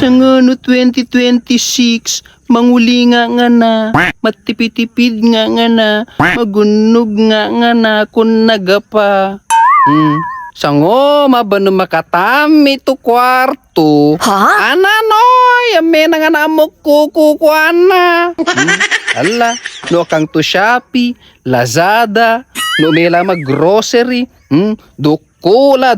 Sa nga no 2026, mangulinga nga na, matipid-tipid nga na, magunog nga na, kung nagapa. Sango, mabano makatami to kwarto. Ha? Ananoy, amen nga na mo kukukuana. Ala, no kang to Shopee, Lazada, no may lang mag-grocery. Dukula,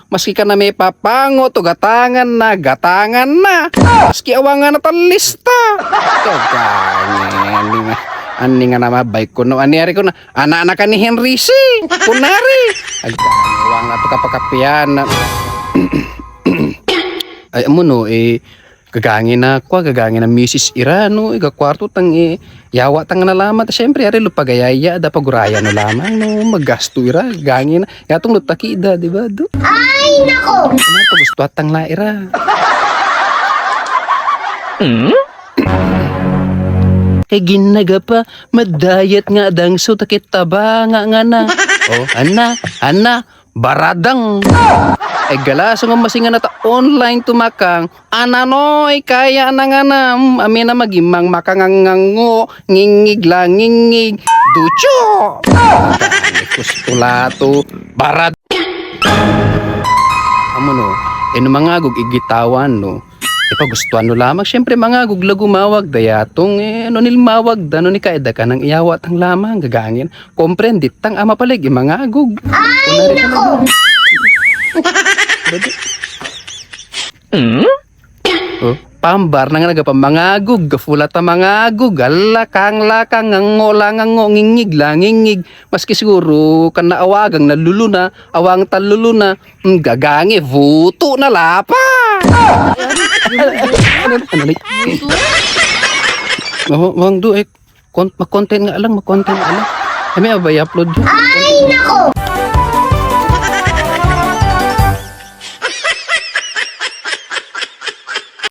maski ka na may papango, to gatangan na. Maski awangan na talista. Kagani, ani nga na mabay ko no, ani ko na, anak-anak ka ni Henry C. Kunari. Ay, awang na to kapakapian na. Ay, amo no, gagangin na Mrs. Irano, gakwarto tang yawa tang nalaman. Siyempre, ari lupagayaya, da paguraya na lamang, no, maggasto ira, gagangin na. Yatong lutakida, di ba? Ay, nako! Ano, pagusto at tang laira. Ginaga pa, madayat nga dang so takit taba nga na. Oh, ana, baradang. Galaso nga masinga na ta online tumakang. Ananoy, kaya na nga na. Amin na magimang makangangango, ngingig. Ducho! Kustulato, barad. Amo no, mga agog igitawan no. Ipagustuhan no lamang, syempre mga gugla gumawag dayatong nilmawag ni kaeda ka ng iyawat ang lamang gagangin. Komprendit tang ama palig mga agug. Ay, nako! Pambar na nga nagapamangagug, gafulat ang mangagug, lakang, ngango, ngingig. Maski siguro kan naawagang naluluna, awang taluluna, gagangi, vuto na lapa. Wang do, mag-content nga lang. May abay upload. Ay, nako!